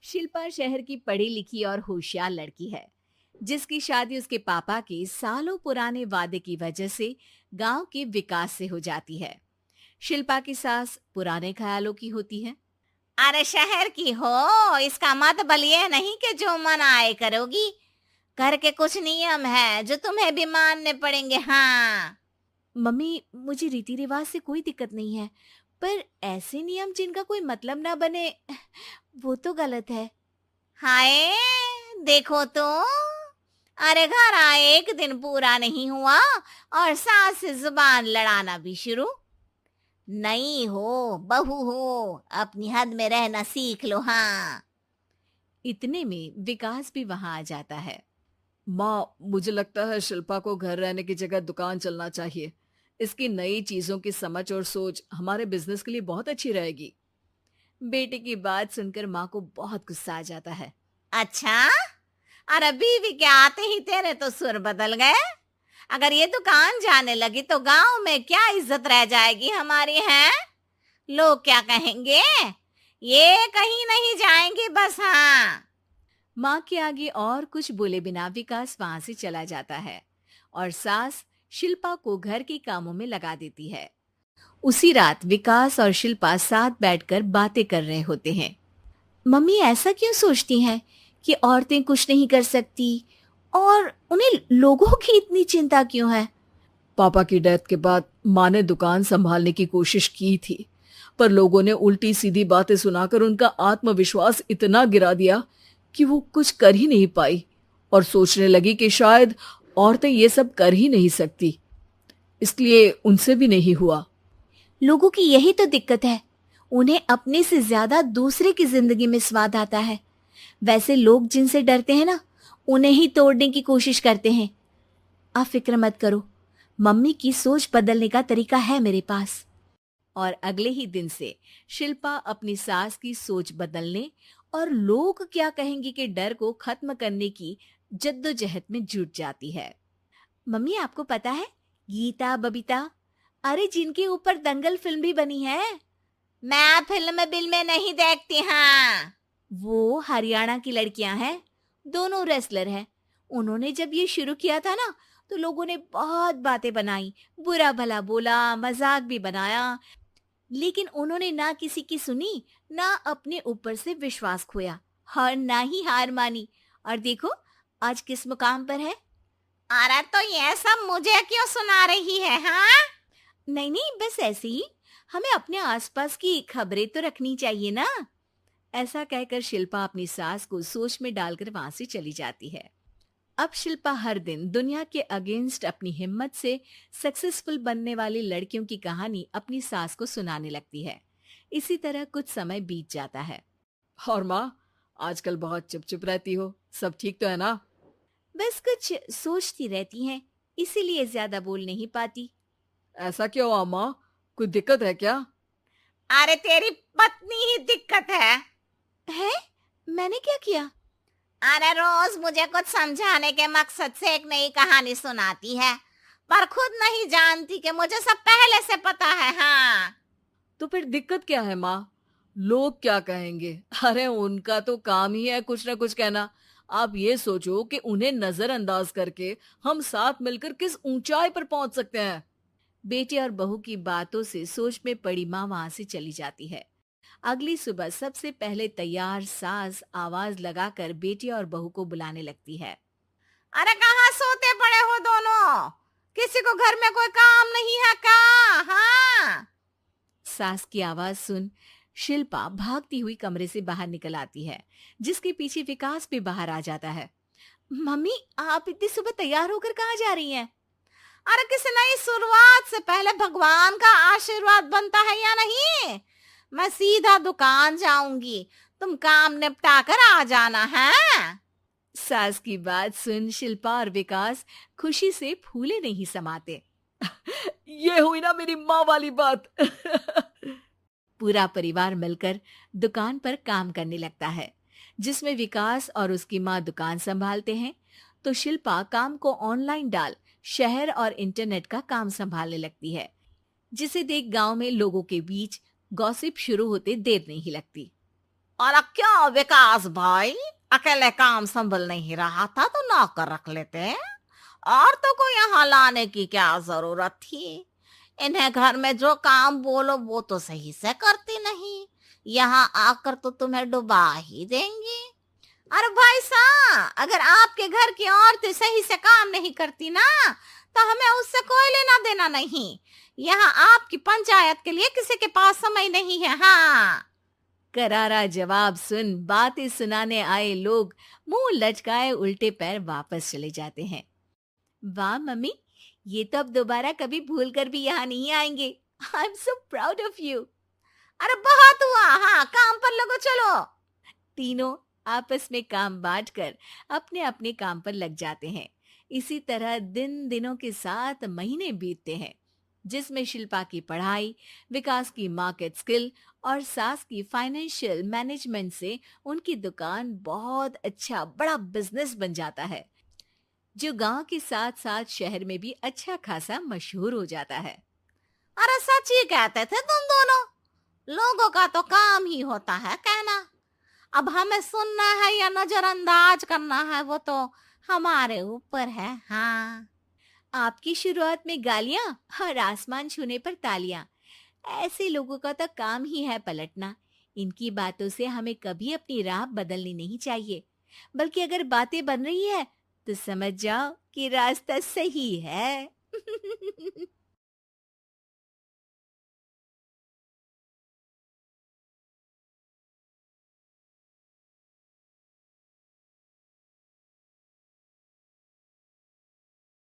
शिल्पा शहर की पढ़ी लिखी और होशियार लड़की है, जिसकी शादी उसके पापा के सालों पुराने वादे की वजह से गांव के विकास से हो जाती है। शिल्पा की सास पुराने ख्यालों की होती है। अरे शहर की हो, इसका मतलब ये नहीं कि जो मन आए करोगी। घर के कुछ नियम है जो तुम्हें भी मानने पड़ेंगे। हाँ। मम्मी, मुझे रीति रिवाज से कोई दिक्कत नहीं है, पर ऐसे नियम जिनका कोई मतलब ना बने, वो तो गलत है। हाय, देखो तो। अरे घर आए एक दिन पूरा नहीं हुआ और सास से जुबान लड़ाना भी शुरू। नहीं हो, बहू हो, अपनी हद में रहना सीख लो। हाँ। इतने में विकास भी वहां आ जाता है। माँ, मुझे लगता है शिल्पा को घर रहने की जगह दुकान चलना चाहिए। इसकी नई चीजों की समझ और सोच हमारे बिजनेस के लिए बहुत अच्छी रहेगी। बेटे की बात सुनकर माँ को बहुत गुस्सा आ जाता है। अच्छा, अरे बीवी के आते ही तेरे तो सुर बदल गए। अगर ये दुकान जाने लगी तो गांव में क्या इज्जत रह जाएगी हमारी है? लोग क्या कहेंगे? ये कहीं नहीं जाएंगे बस। हाँ। माँ के आगे और कुछ बोले बिना विकास वहां से चला जाता है और सास शिल्पा को घर के कामों में लगा देती है। उसी रात विकास और शिल्पा साथ बैठकर बातें कर रहे होते हैं। मम्मी ऐसा क्यों सोचती हैं कि औरतें कुछ नहीं कर सकती, और उन्हें लोगों की इतनी चिंता क्यों है? पापा की डेथ के बाद माँ ने दुकान संभालने की कोशिश की थी, पर लोगों ने उल्टी सीधी बातें सुनाकर उनका आत्मविश्वास इतना गिरा दिया कि वो कुछ कर ही नहीं पाई और सोचने लगी कि शायद औरतें ये सब कर ही नहीं सकती, इसलिए उनसे भी नहीं हुआ। लोगों की यही तो दिक्कत है, उन्हें अपने से ज्यादा दूसरे की जिंदगी में स्वाद आता है। वैसे लोग जिनसे डरते हैं ना, उन्हें ही तोड़ने की कोशिश करते हैं। आप फिक्र मत करो, मम्मी की सोच बदलने का तरीका है मेरे पास। और अगले ही दिन से शिल्पा अपनी सास की सोच बदलने और लोग क्या कहेंगे के डर को खत्म करने की जद्दोजहद में जुट जाती है। मम्मी, आपको पता है, गीता बबीता, अरे जिनके ऊपर दंगल फिल्म भी बनी है, मैं फिल्म बिल में नहीं देखती। हाँ। वो हरियाणा की लड़कियां हैं, दोनों रेसलर हैं। उन्होंने जब ये शुरू किया था ना, तो लोगों ने बहुत बातें बनाई, बुरा भला बोला, मजाक भी बनाया, लेकिन उन्होंने ना किसी की सुनी, ना अपने ऊपर से विश्वास खोया और ना ही हार मानी। और देखो, आज किस मुकाम पर है। अरे तो ये सब मुझे क्यों सुना रही है? हाँ। नहीं नहीं, बस ऐसे ही, हमें अपने आसपास की खबरें तो रखनी चाहिए ना। ऐसा कहकर शिल्पा अपनी सास को सोच में डालकर वहां से चली जाती है। अब शिल्पा हर दिन दुनिया के अगेंस्ट अपनी हिम्मत से सक्सेसफुल बनने वाली लड़कियों की कहानी अपनी सास को सुनाने लगती है। इसी तरह कुछ समय बीत जाता है। और माँ, आजकल बहुत चुप चुप रहती हो, सब ठीक तो है ना? बस कुछ सोचती रहती हैं, इसीलिए ज्यादा बोल नहीं पाती। ऐसा क्यों अम्मा, कोई दिक्कत है क्या? अरे तेरी पत्नी ही दिक्कत है? मैंने क्या किया? अरे रोज मुझे कुछ समझाने के मकसद से एक नई कहानी सुनाती है, पर खुद नहीं जानती कि मुझे सब पहले से पता है। हाँ। तो फिर दिक्कत क्या है माँ? लोग क्या कहेंगे? अरे उनका तो काम ही है कुछ ना कुछ कहना। आप ये सोचो कि उन्हें नजरअंदाज करके हम साथ मिलकर किस ऊंचाई पर पहुंच सकते हैं। बेटे और बहू की बातों से सोच में पड़ी माँ वहां से चली जाती है। अगली सुबह सबसे पहले तैयार सास आवाज लगाकर बेटे और बहू को बुलाने लगती है। अरे कहाँ सोते पड़े हो दोनों? किसी को घर में कोई काम नहीं है क्या? हाँ। सास की आवाज सुन शिल्पा भागती हुई कमरे से बाहर निकल आती है, जिसके पीछे विकास भी बाहर आ जाता है। मम्मी, आप इतनी सुबह तैयार होकर कहाँ जा रही हैं? अरे किसी नई शुरुआत से पहले भगवान का आशीर्वाद बनता है या नहीं? मैं सीधा दुकान जाऊंगी, तुम काम निपटा कर आ जाना है। सास की बात सुन शिल्पा और विकास खुशी से फूले नहीं समाते। ये हुई ना मेरी माँ वाली बात। पूरा परिवार मिलकर दुकान पर काम करने लगता है, जिसमें विकास और उसकी माँ दुकान संभालते हैं, तो शिल्पा काम को ऑनलाइन डाल शहर और इंटरनेट का काम संभालने लगती है, जिसे देख गांव में लोगों के बीच गॉसिप शुरू होते देर नहीं लगती। और क्या विकास भाई, अकेले काम संभल नहीं रहा था तो नौकर रख लेते। और तो को यहाँ लाने की क्या जरूरत थी। इन्हें घर में जो काम बोलो वो तो सही से करती नहीं, यहाँ आकर तो तुम्हें डुबा ही देंगी। अरे भाई साहब, अगर आपके घर की औरतें सही से काम नहीं करती ना, तो हमें उससे कोई लेना देना नहीं। यहाँ आपकी पंचायत के लिए किसी के पास समय नहीं है। हाँ। करारा जवाब सुन बातें सुनाने आए लोग मुंह लटकाए उल्टे पैर वापस चले जाते हैं। वाह मम्मी, ये तो अब दोबारा कभी भूल कर भी यहाँ नहीं आएंगे। I am so proud of you. अरे बहुत हुआ, हाँ काम पर लगो चलो। तीनों आपस में काम बांटकर अपने अपने काम पर लग जाते हैं। इसी तरह दिनों के साथ महीने बीतते हैं, जिसमें शिल्पा की पढ़ाई, विकास की मार्केट स्किल और सास की फाइनेंशियल मैनेजमेंट से उनकी दुकान बहुत अच्छा बड़ा बिजनेस बन जाता है, जो गांव के साथ साथ शहर में भी अच्छा खासा मशहूर हो जाता है। अरे सच ही कहते थे तुम दोनों, लोगों का तो काम ही होता है कहना। अब हमें सुनना है या नजरअंदाज करना है वो तो हमारे ऊपर है। हाँ। आपकी शुरुआत में गालियां और आसमान छूने पर तालियां, ऐसे लोगों का तो काम ही है पलटना। इनकी बातों से हमें कभी अपनी राह बदलनी नहीं चाहिए, बल्कि अगर बातें बन रही है तो समझ जाओ कि रास्ता सही है।